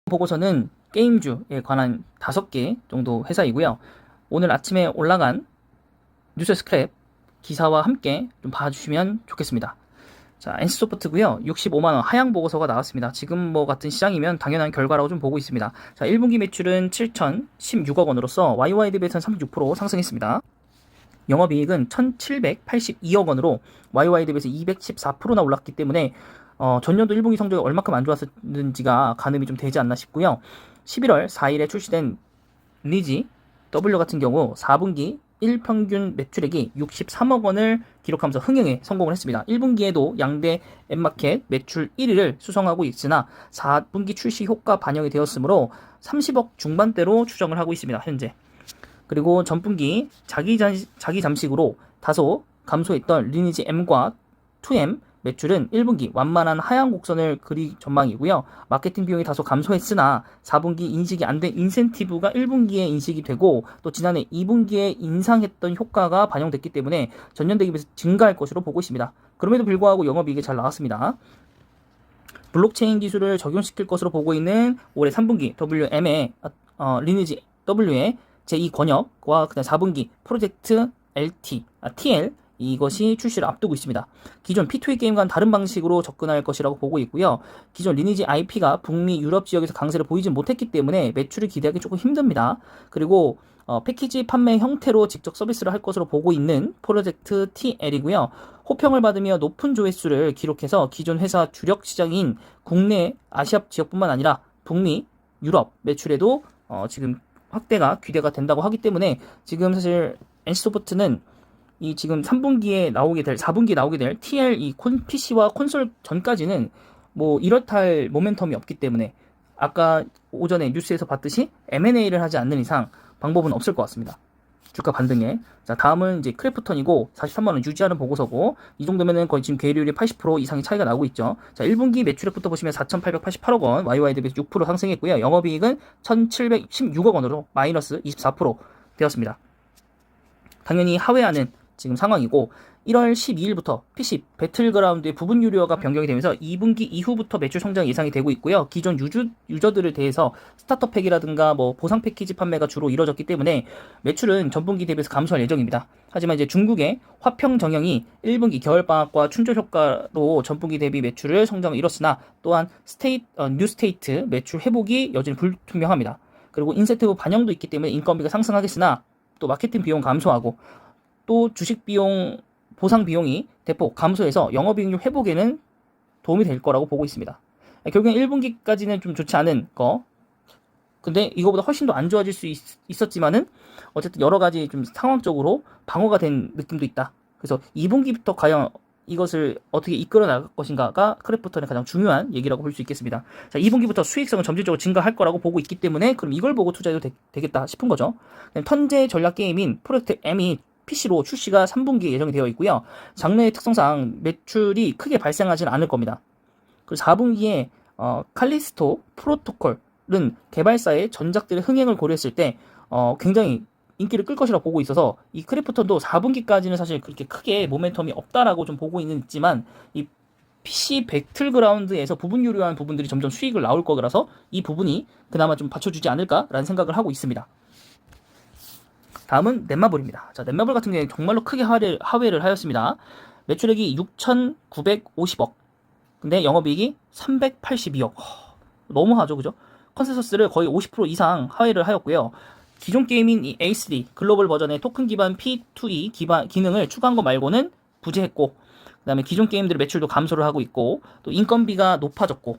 보고서는 게임주에 관한 5개 정도 회사이고요. 오늘 아침에 올라간 뉴스 스크랩 기사와 함께 좀 봐주시면 좋겠습니다. 자, NC소프트고요. 65만원 하향 보고서가 나왔습니다. 지금 뭐 같은 시장이면 당연한 결과라고 좀 보고 있습니다. 자, 1분기 매출은 7,016억 원으로서 YY 대비해서는 36% 상승했습니다. 영업이익은 1,782억 원으로 YY 대비해서 214%나 올랐기 때문에 전년도 1분기 성적이 얼마큼 안 좋았는지가 가늠이 좀 되지 않나 싶고요. 11월 4일에 출시된 리니지 W 같은 경우 4분기 1평균 매출액이 63억 원을 기록하면서 흥행에 성공을 했습니다. 1분기에도 양대 앱마켓 매출 1위를 수성하고 있으나 4분기 출시 효과 반영이 되었으므로 30억 중반대로 추정을 하고 있습니다. 현재. 그리고 전분기 자기 잠식으로 다소 감소했던 리니지 M과 2M 매출은 1분기 완만한 하향 곡선을 그릴 전망이고요. 마케팅 비용이 다소 감소했으나 4분기 인식이 안 된 인센티브가 1분기에 인식이 되고 또 지난해 2분기에 인상했던 효과가 반영됐기 때문에 전년 대비해서 증가할 것으로 보고 있습니다. 그럼에도 불구하고 영업이익이 잘 나왔습니다. 블록체인 기술을 적용시킬 것으로 보고 있는 올해 3분기 WM의 리니지 W의 제2권역과 그다음 4분기 프로젝트 TL 이것이 출시를 앞두고 있습니다. 기존 P2E 게임과는 다른 방식으로 접근할 것이라고 보고 있고요. 기존 리니지 IP가 북미, 유럽 지역에서 강세를 보이지 못했기 때문에 매출을 기대하기 조금 힘듭니다. 그리고 패키지 판매 형태로 직접 서비스를 할 것으로 보고 있는 프로젝트 TL이고요. 호평을 받으며 높은 조회수를 기록해서 기존 회사 주력 시장인 국내 아시아 지역뿐만 아니라 북미, 유럽 매출에도 지금 확대가 기대가 된다고 하기 때문에 지금 사실 NC소프트는 이 지금 3분기에 나오게 될 4분기에 나오게 될 TL 이 PC와 콘솔 전까지는 뭐 이렇다 할 모멘텀이 없기 때문에 아까 오전에 뉴스에서 봤듯이 M&A를 하지 않는 이상 방법은 없을 것 같습니다. 주가 반등에. 자, 다음은 이제 크래프톤이고 43만원 유지하는 보고서고 이 정도면은 거의 지금 계율이 80% 이상의 차이가 나고 있죠. 자, 1분기 매출액부터 보시면 4,888억 원, YY 대비해서 6% 상승했고요. 영업이익은 1,716억 원으로 마이너스 24% 되었습니다. 당연히 하회하는 지금 상황이고 1월 12일부터 PC 배틀그라운드의 부분 유료화가 변경이 되면서 2분기 이후부터 매출 성장이 예상이 되고 있고요. 기존 유저들에 대해서 스타터 팩이라든가 뭐 보상 패키지 판매가 주로 이루어졌기 때문에 매출은 전분기 대비해서 감소할 예정입니다. 하지만 이제 중국의 화평 정형이 1분기 겨울방학과 춘절 효과로 전분기 대비 매출을 성장을 이뤘으나 또한 뉴스테이트 매출 회복이 여전히 불투명합니다. 그리고 인센티브 반영도 있기 때문에 인건비가 상승하겠으나 또 마케팅 비용 감소하고 또 주식 비용 보상 비용이 대폭 감소해서 영업이익률 회복에는 도움이 될 거라고 보고 있습니다. 결국엔 1분기까지는 좀 좋지 않은 거. 근데 이거보다 훨씬 더 안 좋아질 수 있었지만은 어쨌든 여러 가지 좀 상황적으로 방어가 된 느낌도 있다. 그래서 2분기부터 과연 이것을 어떻게 이끌어 나갈 것인가가 크래프톤의 가장 중요한 얘기라고 볼 수 있겠습니다. 자, 2분기부터 수익성은 점진적으로 증가할 거라고 보고 있기 때문에 그럼 이걸 보고 투자해도 되겠다 싶은 거죠. 턴제 전략 게임인 프로젝트 M이 PC로 출시가 3분기에 예정이 되어 있고요. 장르의 특성상 매출이 크게 발생하지는 않을 겁니다. 그리고 4분기에 칼리스토 프로토콜은 개발사의 전작들의 흥행을 고려했을 때 굉장히 인기를 끌 것이라고 보고 있어서 이 크래프톤도 4분기까지는 사실 그렇게 크게 모멘텀이 없다라고 좀 보고 있지만 이 PC 배틀그라운드에서 부분 유료한 부분들이 점점 수익을 나올 거라서 이 부분이 그나마 좀 받쳐주지 않을까라는 생각을 하고 있습니다. 다음은 넷마블입니다. 자, 넷마블 같은 경우에 정말로 크게 하회를 하였습니다. 매출액이 6,950억. 근데 영업이익이 382억. 너무하죠, 그죠? 컨센서스를 거의 50% 이상 하회를 하였고요. 기존 게임인 이 A3 글로벌 버전의 토큰 기반 P2E 기능을 추가한 거 말고는 부재했고, 그 다음에 기존 게임들의 매출도 감소를 하고 있고, 또 인건비가 높아졌고,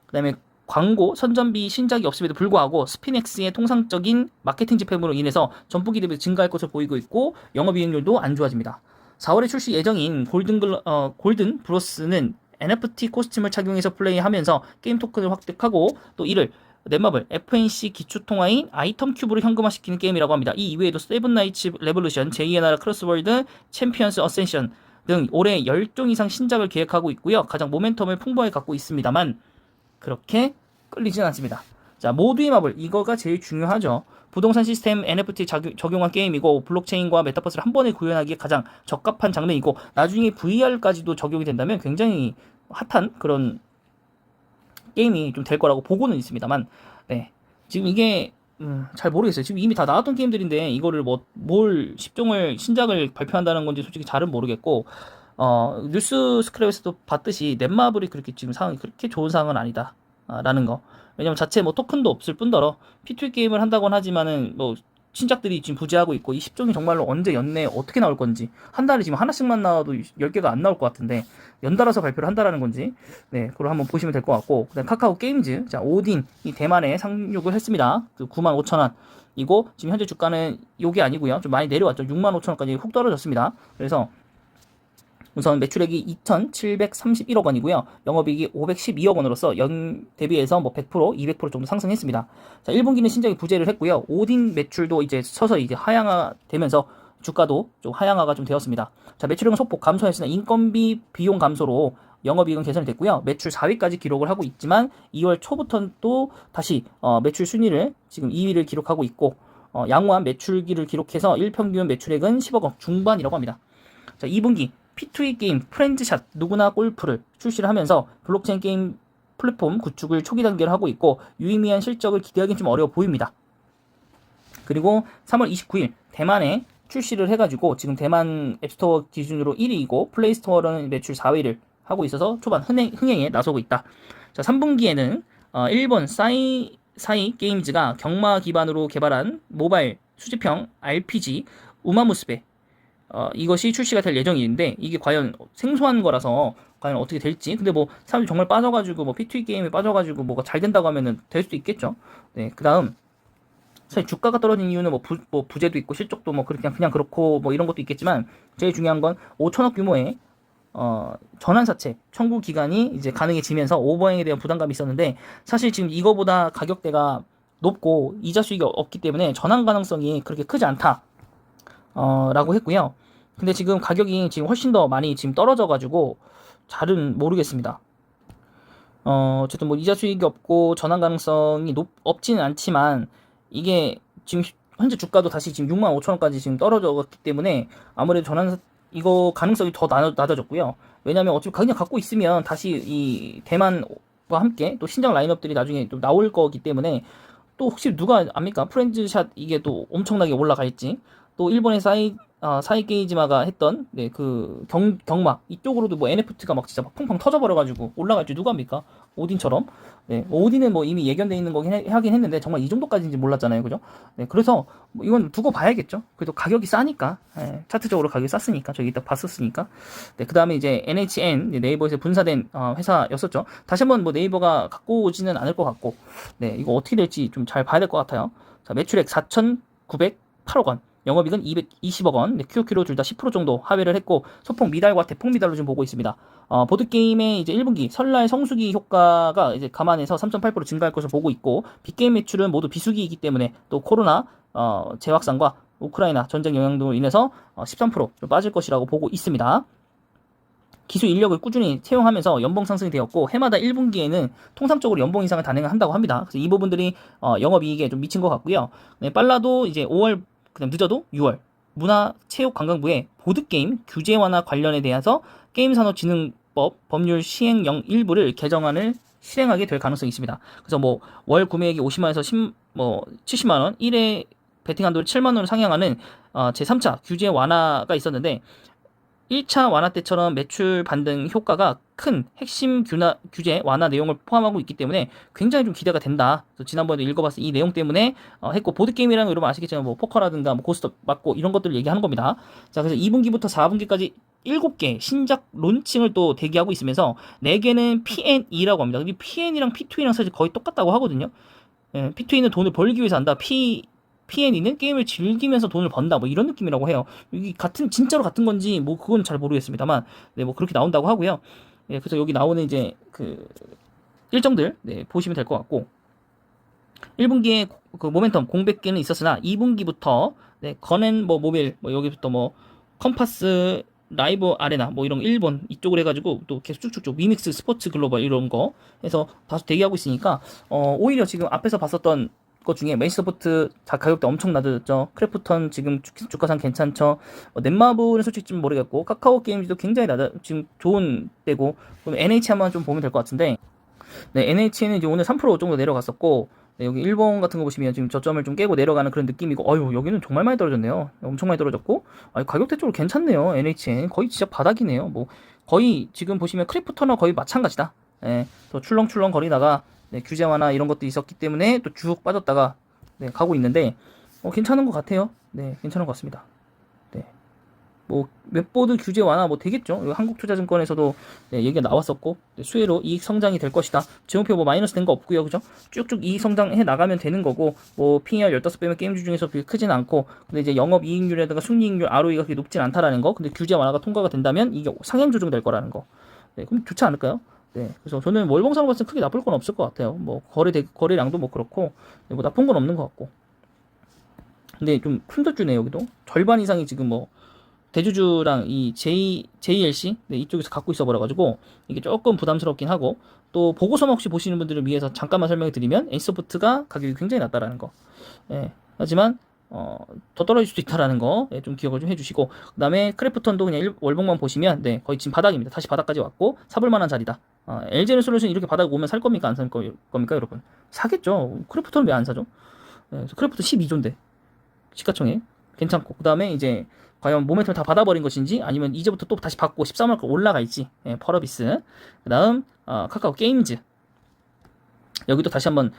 그 다음에 광고, 선전비 신작이 없음에도 불구하고 스피넥스의 통상적인 마케팅 집행으로 인해서 전분기 대비 증가할 것으로 보이고 있고 영업이익률도 안 좋아집니다. 4월에 출시 예정인 골든 브로스는 NFT 코스튬을 착용해서 플레이하면서 게임 토큰을 획득하고 또 이를 넷마블 FNC 기초통화인 아이템 큐브를 현금화시키는 게임이라고 합니다. 이 이외에도 세븐나이츠 레볼루션, 제2의 나라 크로스월드, 챔피언스 어센션 등 올해 10종 이상 신작을 계획하고 있고요. 가장 모멘텀을 풍부하게 갖고 있습니다만 그렇게 끌리진 않습니다. 자, 모두의 마블 이거가 제일 중요하죠. 부동산 시스템 NFT 적용한 게임이고 블록체인과 메타버스를 한 번에 구현하기에 가장 적합한 장르이고 나중에 VR까지도 적용이 된다면 굉장히 핫한 그런 게임이 좀 될 거라고 보고는 있습니다만, 네. 지금 이게 잘 모르겠어요. 지금 이미 다 나왔던 게임들인데 이거를 뭐 뭘 10종을 신작을 발표한다는 건지 솔직히 잘은 모르겠고, 뉴스 스크랩에서도 봤듯이 넷마블이 그렇게 지금 상황이 그렇게 좋은 상황은 아니다 라는 거. 왜냐면 자체 뭐 토큰도 없을 뿐더러 P2E 게임을 한다곤 하지만은 뭐 신작들이 지금 부재하고 있고, 이 10종이 정말로 언제 연내에 어떻게 나올 건지, 한 달에 지금 하나씩만 나와도 10개가 안 나올 것 같은데 연달아서 발표를 한다라는 건지, 네, 그걸 한번 보시면 될 것 같고, 그다음 카카오 게임즈, 자, 오딘 이 대만에 상륙을 했습니다. 그 95,000원 이거 지금 현재 주가는 요게 아니고요, 좀 많이 내려왔죠. 65,000원까지 훅 떨어졌습니다. 그래서 우선 매출액이 2,731억 원이고요. 영업이익이 512억 원으로서 연 대비해서 뭐 100%, 200% 정도 상승했습니다. 자, 1분기는 신작이 부재를 했고요. 오딘 매출도 이제 서서히 이제 하향화되면서 주가도 좀 하향화가 좀 되었습니다. 자, 매출액은 소폭 감소했으나 인건비 비용 감소로 영업이익은 개선이 됐고요. 매출 4위까지 기록을 하고 있지만 2월 초부터는 또 다시 매출 순위를 지금 2위를 기록하고 있고, 양호한 매출기를 기록해서 일평균 매출액은 10억 원 중반이라고 합니다. 자, 2분기 P2E 게임 프렌즈샷 누구나 골프를 출시를 하면서 블록체인 게임 플랫폼 구축을 초기 단계를 하고 있고, 유의미한 실적을 기대하기는 좀 어려워 보입니다. 그리고 3월 29일 대만에 출시를 해가지고 지금 대만 앱스토어 기준으로 1위이고 플레이스토어로는 매출 4위를 하고 있어서 초반 흥행에 나서고 있다. 자, 3분기에는 일본 사이 게임즈가 경마 기반으로 개발한 모바일 수집형 RPG 우마무스베, 이것이 출시가 될 예정인데, 이게 과연 생소한 거라서 과연 어떻게 될지. 근데 뭐 사람들이 정말 빠져가지고 뭐 P2E 게임에 빠져가지고 뭐가 잘 된다고 하면은 될 수도 있겠죠. 네, 그 다음 사실 주가가 떨어진 이유는 뭐 부재도 있고 실적도 뭐 그냥 그렇고 뭐 이런 것도 있겠지만, 제일 중요한 건 5천억 규모의 전환사채 청구 기간이 이제 가능해지면서 오버행에 대한 부담감이 있었는데, 사실 지금 이거보다 가격대가 높고 이자 수익이 없기 때문에 전환 가능성이 그렇게 크지 않다 라고 했고요. 근데 지금 가격이 지금 훨씬 더 많이 지금 떨어져가지고 잘은 모르겠습니다. 어쨌든 뭐 이자 수익이 없고 전환 가능성이 없지는 않지만, 이게 지금 현재 주가도 다시 지금 65,000원까지 지금 떨어졌기 때문에 아무래도 이거 가능성이 더 낮아졌고요. 왜냐면 어차피 그냥 갖고 있으면 다시 이 대만과 함께 또 신작 라인업들이 나중에 또 나올 거기 때문에, 또 혹시 누가 압니까? 프렌즈샷 이게 또 엄청나게 올라갈지, 또 일본의 사이 게이지마가 했던 그 경마 이쪽으로도 뭐 NFT가 막 진짜 막 펑펑 터져버려가지고 올라갈지 누가 합니까? 오딘처럼. 네, 오딘은 뭐 이미 예견돼 있는 거긴 하긴 했는데 정말 이 정도까지인지 몰랐잖아요, 그죠? 네, 그래서 뭐 이건 두고 봐야겠죠. 그래도 가격이 싸니까, 네, 차트적으로 가격이 쌌으니까 저기 딱 봤었으니까. 네, 그 다음에 이제 NHN 네이버에서 분사된 회사였었죠. 다시 한번 뭐 네이버가 갖고 오지는 않을 것 같고, 네, 이거 어떻게 될지 좀 잘 봐야 될 것 같아요. 자, 매출액 4,908억 원. 영업이익은 220억 원, 네, QOQ로 둘 다 10% 정도 하회를 했고, 소폭 미달과 대폭 미달로 지금 보고 있습니다. 보드게임의 이제 1분기 설날 성수기 효과가 이제 감안해서 3.8% 증가할 것으로 보고 있고, 빅게임 매출은 모두 비수기이기 때문에 또 코로나 재확산과 우크라이나 전쟁 영향으로 인해서 13% 빠질 것이라고 보고 있습니다. 기술 인력을 꾸준히 채용하면서 연봉 상승이 되었고, 해마다 1분기에는 통상적으로 연봉 인상을 단행한다고 합니다. 그래서 이 부분들이 영업이익에 좀 미친 것 같고요. 네, 빨라도 이제 5월, 그다음 늦어도 6월 문화체육관광부의 보드게임 규제 완화 관련에 대해서 게임산업진흥법 법률 시행령 일부를 개정안을 실행하게 될 가능성이 있습니다. 그래서 뭐 월 구매액이 50만원에서 70만원, 1회 베팅 한도를 7만원으로 상향하는 제3차 규제 완화가 있었는데, 1차 완화 때처럼 매출 반등 효과가 큰 핵심 규제 완화 내용을 포함하고 있기 때문에 굉장히 좀 기대가 된다. 그래서 지난번에 읽어봤을 이 내용 때문에 했고, 보드게임이라는 거 여러분 아시겠지만 뭐 포커라든가 뭐 고스톱 맞고 이런 것들을 얘기하는 겁니다. 자, 그래서 2분기부터 4분기까지 7개 신작 론칭을 또 대기하고 있으면서 4개는 P&E라고 합니다. 근데 P&E랑 P2E랑 사실 거의 똑같다고 하거든요. 예, P2E는 돈을 벌기 위해서 한다. P&E는 게임을 즐기면서 돈을 번다, 뭐 이런 느낌이라고 해요. 이게 진짜로 같은 건지 뭐 그건 잘 모르겠습니다만, 네, 뭐 그렇게 나온다고 하고요. 네, 그래서 여기 나오는 이제 그 일정들, 네, 보시면 될 것 같고, 1분기에 그 모멘텀 공백기는 있었으나 2분기부터 네, 건앤 뭐 모빌, 뭐 여기부터 뭐 컴파스 라이브 아레나 뭐 이런 일본 이쪽으로 해가지고 또 계속 쭉쭉쭉 미믹스 스포츠 글로벌 이런 거 해서 다시 대기하고 있으니까, 오히려 지금 앞에서 봤었던 것 중에 맨시서포트 가격대 엄청 낮아졌죠. 크래프톤 지금 주가상 괜찮죠. 넷마블은 솔직히 좀 모르겠고, 카카오 게임즈도 굉장히 지금 좋은 때고, 그럼 NH 한번 좀 보면 될 것 같은데, 네, NHN은 이제 오늘 3% 정도 내려갔었고, 네, 여기 일본 같은 거 보시면 지금 저점을 좀 깨고 내려가는 그런 느낌이고, 어유 여기는 정말 많이 떨어졌네요. 엄청 많이 떨어졌고, 가격대 쪽으로 괜찮네요. NHN 거의 진짜 바닥이네요. 뭐 거의 지금 보시면 크리프토나 거의 마찬가지다. 예, 또 출렁출렁 거리다가 네, 규제 완화 이런 것도 있었기 때문에 또 쭉 빠졌다가 네, 가고 있는데 괜찮은 것 같아요. 네, 괜찮은 것 같습니다. 네. 뭐 웹보드 규제 완화 뭐 되겠죠. 한국투자증권에서도 네, 얘기가 나왔었고 네, 수혜로 이익 성장이 될 것이다. 지원표 뭐 마이너스 된 거 없고요, 그죠? 쭉쭉 이익 성장해 나가면 되는 거고 뭐 P/E 15배면 게임주 중에서 그렇게 크진 않고 근데 이제 영업 이익률에다가 순이익률 ROE가 그렇게 높진 않다라는 거. 근데 규제 완화가 통과가 된다면 이게 상향 조정될 거라는 거. 네, 그럼 좋지 않을까요? 네, 그래서 저는 월봉상으로 봤을 때 크게 나쁠 건 없을 것 같아요. 뭐 거래량도 뭐 그렇고 네, 뭐 나쁜 건 없는 것 같고. 근데 좀 큰돈주네 여기도 절반 이상이 지금 뭐 대주주랑 이 JLC 네, 이쪽에서 갖고 있어 버려가지고 이게 조금 부담스럽긴 하고 또 보고서만 혹시 보시는 분들을 위해서 잠깐만 설명해 드리면 N소프트가 가격이 굉장히 낮다라는 거. 예, 하지만 더 떨어질 수도 있다라는 거 좀 기억을 좀 해주시고 그 다음에 크래프톤도 그냥 월봉만 보시면 네, 거의 지금 바닥입니다. 다시 바닥까지 왔고 사볼 만한 자리다. LG에너솔루션 이렇게 바닥 오면 살 겁니까 안 살 겁니까 여러분? 사겠죠. 크래프톤은 왜 안 사죠? 네, 크래프톤 12조인데 시가총액 괜찮고 그 다음에 이제 과연 모멘텀을 다 받아버린 것인지 아니면 이제부터 또 다시 받고 13월까지 올라갈지 펄어비스 그 다음 카카오 게임즈 여기도 다시 한번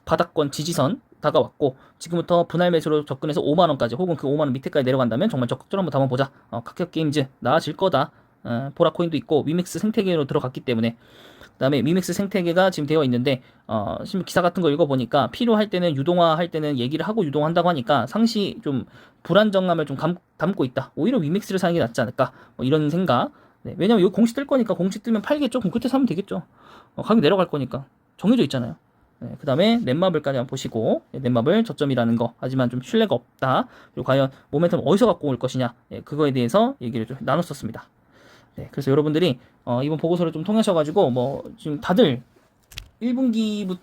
바닥권 지지선 다가왔고 지금부터 분할 매수로 접근해서 5만원까지 혹은 그 5만원 밑에까지 내려간다면 정말 적극적으로 한번 담아보자. 카카오 게임즈 나아질 거다. 보라코인도 있고 위믹스 생태계로 들어갔기 때문에 그 다음에 위믹스 생태계가 지금 되어 있는데 지금 기사 같은 거 읽어보니까 필요할 때는 유동화할 때는 얘기를 하고 유동한다고 하니까 상시 좀 불안정감을 좀 담고 있다. 오히려 위믹스를 사는 게 낫지 않을까 뭐 이런 생각. 네, 왜냐면 여기 공시 뜰 거니까 공시 뜨면 팔겠죠. 그럼 그때 사면 되겠죠. 가격 내려갈 거니까 정해져 있잖아요. 네, 그 다음에 넷마블까지 한번 보시고 넷마블 저점이라는 거 하지만 좀 신뢰가 없다. 그리고 과연 모멘텀 어디서 갖고 올 것이냐 그거에 대해서 얘기를 좀 나눴었습니다. 네, 그래서 여러분들이 이번 보고서를 좀 통하셔가지고 뭐 지금 다들 1분기엔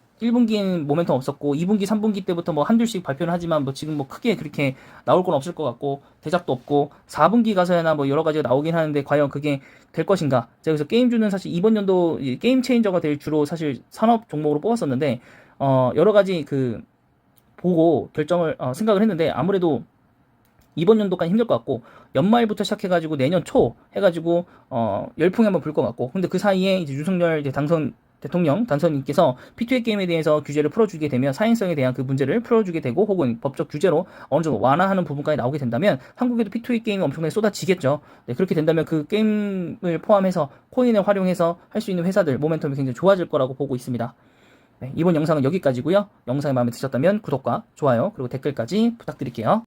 모멘텀 없었고 2분기, 3분기 때부터 뭐 한둘씩 발표는 하지만 뭐 지금 뭐 크게 그렇게 나올 건 없을 것 같고 대작도 없고 4분기 가서야 뭐 여러 가지가 나오긴 하는데 과연 그게 될 것인가? 제가 그래서 게임주는 사실 이번 연도 게임 체인저가 될 주로 사실 산업 종목으로 뽑았었는데 여러 가지 그 보고 결정을 생각을 했는데 아무래도 이번 연도까지 힘들 것 같고 연말부터 시작해가지고 내년 초 해가지고 열풍이 한번 불 것 같고 근데 그 사이에 이제 윤석열 이제 대통령 당선인께서 P2A 게임에 대해서 규제를 풀어주게 되면 사행성에 대한 그 문제를 풀어주게 되고 혹은 법적 규제로 어느 정도 완화하는 부분까지 나오게 된다면 한국에도 P2A 게임이 엄청나게 쏟아지겠죠. 네, 그렇게 된다면 그 게임을 포함해서 코인을 활용해서 할 수 있는 회사들 모멘텀이 굉장히 좋아질 거라고 보고 있습니다. 네, 이번 영상은 여기까지고요. 영상이 마음에 드셨다면 구독과 좋아요 그리고 댓글까지 부탁드릴게요.